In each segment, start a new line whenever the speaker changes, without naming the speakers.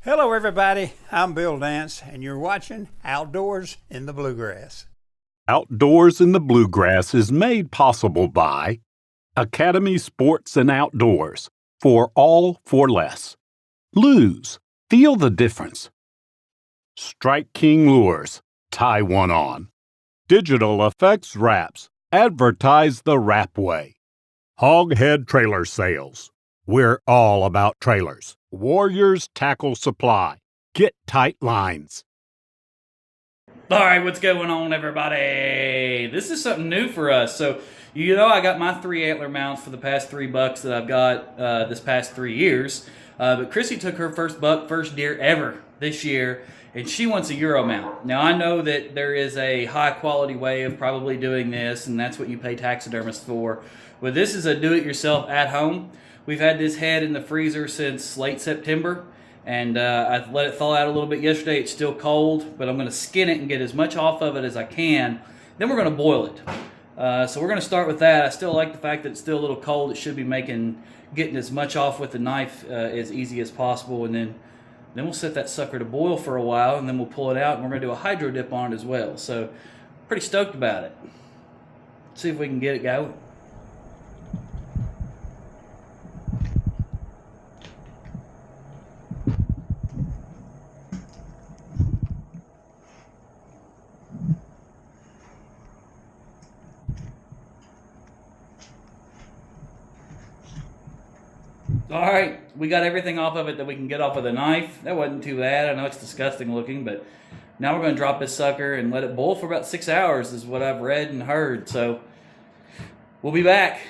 Hello everybody, I'm Bill Dance and you're watching Outdoors in the Bluegrass.
Outdoors in the Bluegrass is made possible by Academy Sports and Outdoors, for all for less. Lose, feel the difference. Strike King Lures, tie one on. Digital Effects Wraps, advertise the wrap way. Hoghead Trailer Sales, we're all about trailers. Warriors Tackle Supply, get tight lines.
All right, what's going on, everybody? This is something new for us. So, I got my 3 antler mounts for the past 3 bucks that I've got this past 3 years. But Crissy took her first deer ever this year, and she wants a Euro mount. Now, I know that there is a high-quality way of probably doing this, and that's what you pay taxidermists for. But this is a do-it-yourself at home. We've had this head in the freezer since late September. And I let it thaw out a little bit yesterday. It's still cold, but I'm going to skin it and get as much off of it as I can. Then we're going to boil it. So we're going to start with that. I still like the fact that it's still a little cold. It should be getting as much off with the knife as easy as possible. And then we'll set that sucker to boil for a while, and then we'll pull it out, and we're going to do a hydro dip on it as well. So pretty stoked about it. Let's see if we can get it going. All right, we got everything off of it that we can get off of the knife. That wasn't too bad. I know it's disgusting looking, but now we're going to drop this sucker and let it boil for about 6 hours is what I've read and heard. So we'll be back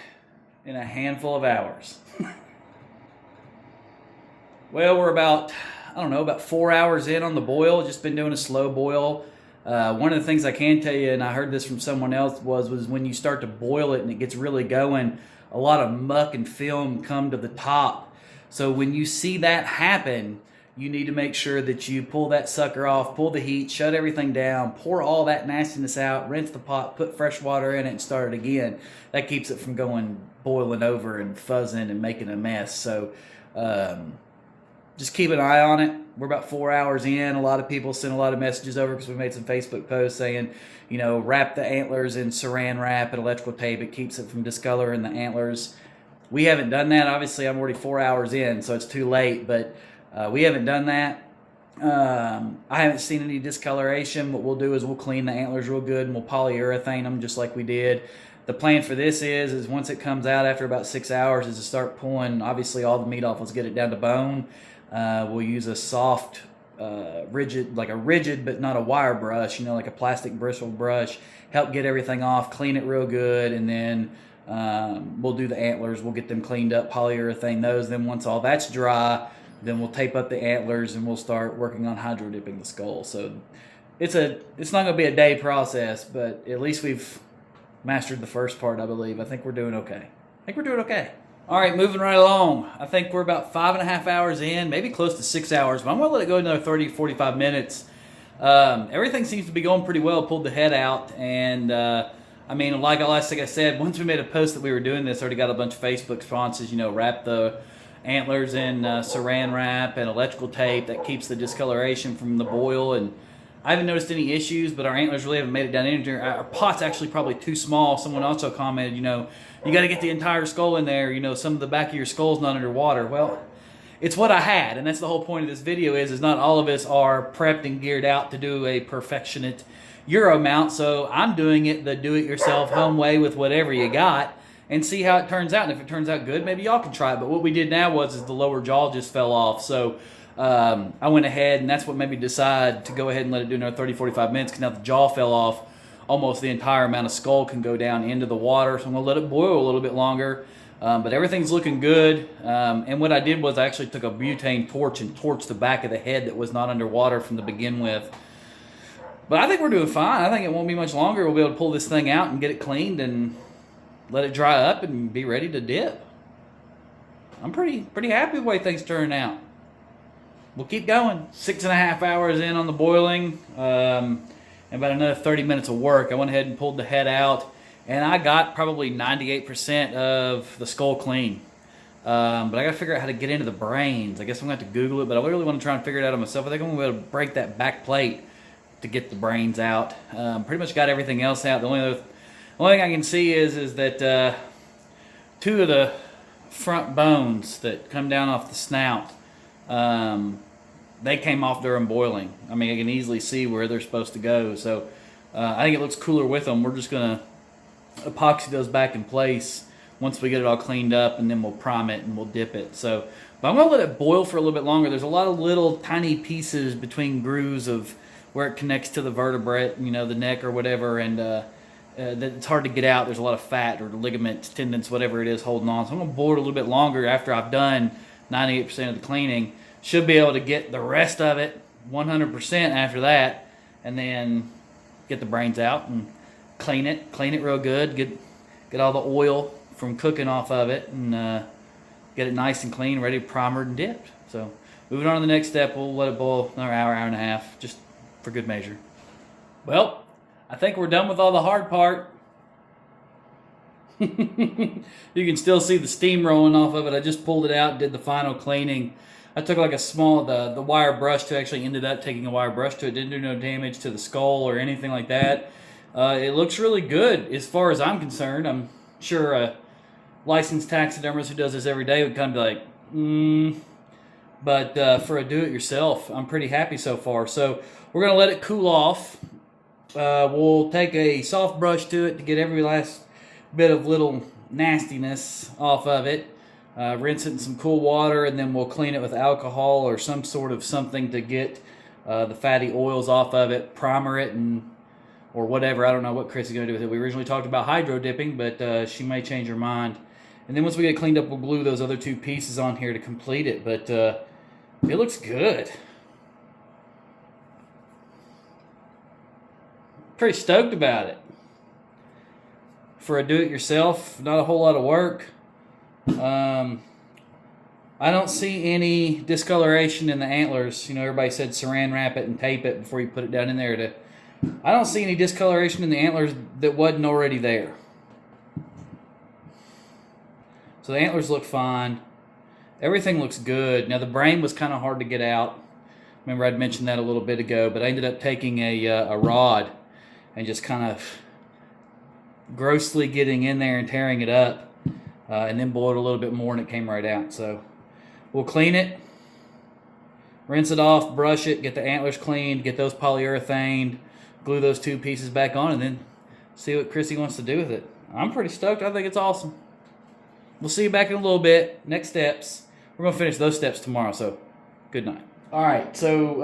in a handful of hours. Well, we're about 4 hours in on the boil. Just been doing a slow boil. One of the things I can tell you, and I heard this from someone else, was when you start to boil it and it gets really going, a lot of muck and film come to the top. So when you see that happen, you need to make sure that you pull that sucker off, pull the heat, shut everything down, pour all that nastiness out, rinse the pot, put fresh water in it, and start it again. That keeps it from boiling over and fuzzing and making a mess. So just keep an eye on it. We're about 4 hours in. A lot of people sent a lot of messages over because we made some Facebook posts saying, wrap the antlers in saran wrap and electrical tape. It keeps it from discoloring the antlers. We haven't done that. Obviously, I'm already 4 hours in, so it's too late, but we haven't done that. I haven't seen any discoloration. What we'll do is we'll clean the antlers real good, and we'll polyurethane them just like we did. The plan for this is once it comes out after about 6 hours is to start pulling, obviously, all the meat off. Let's get it down to bone. We'll use a soft, rigid but not a wire brush, like a plastic bristle brush. Help get everything off, clean it real good, and then we'll do the antlers. We'll get them cleaned up, polyurethane those. Then once all that's dry, then we'll tape up the antlers and we'll start working on hydro dipping the skull. So it's not going to be a day process, but at least we've mastered the first part, I believe. I think we're doing okay. All right, moving right along. I think we're about 5.5 hours in, maybe close to 6 hours, but I'm going to let it go another 30, 45 minutes. Everything seems to be going pretty well. Pulled the head out, and like I said, once we made a post that we were doing this, already got a bunch of Facebook responses, wrap the antlers in saran wrap and electrical tape. That keeps the discoloration from the boil, and I haven't noticed any issues, but our antlers really haven't made it down in there. Our pot's actually probably too small. Someone also commented, you got to get the entire skull in there. Some of the back of your skull's not underwater. Well, it's what I had, and that's the whole point of this video is not all of us are prepped and geared out to do a perfectionate Euro mount, so I'm doing it the do-it-yourself home way with whatever you got and see how it turns out. And if it turns out good, maybe y'all can try it. But what we did now was the lower jaw just fell off, so I went ahead, and that's what made me decide to go ahead and let it do another 30, 45 minutes because now the jaw fell off. Almost the entire amount of skull can go down into the water, so I'm going to let it boil a little bit longer. But everything's looking good. And what I did was I actually took a butane torch and torched the back of the head that was not underwater from the begin with. But I think we're doing fine. I think it won't be much longer. We'll be able to pull this thing out and get it cleaned and let it dry up and be ready to dip. I'm pretty happy with the way things turned out. We'll keep going. 6.5 hours in on the boiling. And about another 30 minutes of work. I went ahead and pulled the head out, and I got probably 98% of the skull clean. But I got to figure out how to get into the brains. I guess I'm going to have to Google it, but I really want to try and figure it out on myself. I think I'm going to be able to break that back plate to get the brains out. Pretty much got everything else out. The only thing I can see is that two of the front bones that come down off the snout, they came off during boiling. I mean, I can easily see where they're supposed to go. So I think it looks cooler with them. We're just going to epoxy those back in place once we get it all cleaned up, and then we'll prime it and we'll dip it. So, but I'm going to let it boil for a little bit longer. There's a lot of little tiny pieces between grooves of where it connects to the vertebrate, you know, the neck or whatever, and that it's hard to get out. There's a lot of fat or ligaments, tendons, whatever it is holding on. So I'm going to boil it a little bit longer after I've done 98% of the cleaning. Should be able to get the rest of it 100% after that, and then get the brains out and clean it real good, get all the oil from cooking off of it, and get it nice and clean, ready, primered and dipped. So moving on to the next step, we'll let it boil another hour and a half, just for good measure. Well, I think we're done with all the hard part. You can still see the steam rolling off of it. I just pulled it out and did the final cleaning. I took like a small, the wire brush to, actually ended up taking a wire brush to it. Didn't do no damage to the skull or anything like that. It looks really good as far as I'm concerned. I'm sure a licensed taxidermist who does this every day would kind of be like, But for a do-it-yourself, I'm pretty happy so far. So we're going to let it cool off. We'll take a soft brush to it to get every last bit of little nastiness off of it. Rinse it in some cool water, and then we'll clean it with alcohol or some sort of something to get the fatty oils off of it, primer it, or whatever. I don't know what Crissy's going to do with it. We originally talked about hydro dipping, but she may change her mind. And then once we get it cleaned up, we'll glue those other two pieces on here to complete it. But it looks good. Pretty stoked about it. For a do-it-yourself, not a whole lot of work. I don't see any discoloration in the antlers. You know, everybody said saran wrap it and tape it before you put it down in there. I don't see any discoloration in the antlers that wasn't already there. So the antlers look fine. Everything looks good. Now the brain was kind of hard to get out. Remember I'd mentioned that a little bit ago, but I ended up taking a rod and just kind of grossly getting in there and tearing it up, and then boiled a little bit more, and it came right out. So we'll clean it, rinse it off, brush it, get the antlers cleaned, get those polyurethane, glue those two pieces back on, and then see what Crissy wants to do with it. I'm pretty stoked. I think it's awesome. We'll see you back in a little bit. Next steps. We're going to finish those steps tomorrow, so good night. All right, so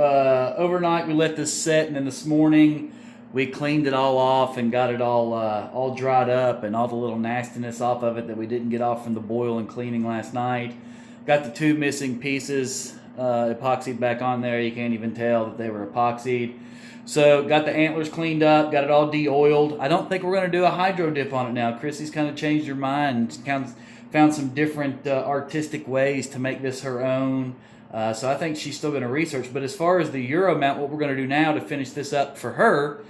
overnight we let this set, and then this morning we cleaned it all off and got it all dried up, and all the little nastiness off of it that we didn't get off from the boil and cleaning last night. Got the two missing pieces epoxied back on there. You can't even tell that they were epoxied. So got the antlers cleaned up, got it all de-oiled. I don't think we're going to do a hydro dip on it now. Crissy's kind of changed her mind and kind of found some different artistic ways to make this her own. So I think she's still going to research. But as far as the Euro mount, what we're going to do now to finish this up for her,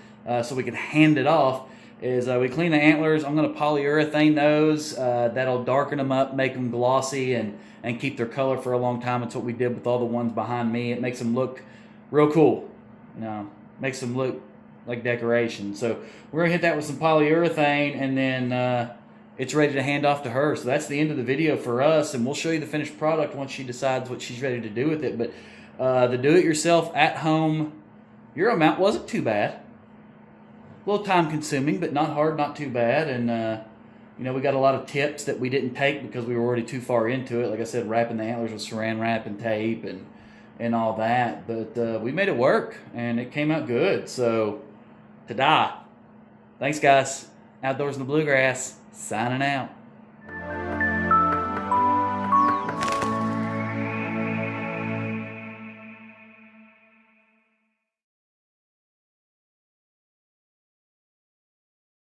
so we can hand it off, is we clean the antlers. I'm going to polyurethane those. That'll darken them up, make them glossy, and keep their color for a long time. That's what we did with all the ones behind me. It makes them look real cool. You know, makes them look like decoration. So we're going to hit that with some polyurethane, and then it's ready to hand off to her. So that's the end of the video for us, and we'll show you the finished product once she decides what she's ready to do with it. But the do-it-yourself at-home Euro mount wasn't too bad. A little time-consuming, but not hard, not too bad. And you know, we got a lot of tips that we didn't take because we were already too far into it. Like I said, wrapping the antlers with saran wrap and tape and all that. But we made it work, and it came out good. So, ta-da. Thanks, guys. Outdoors in the Bluegrass, signing out.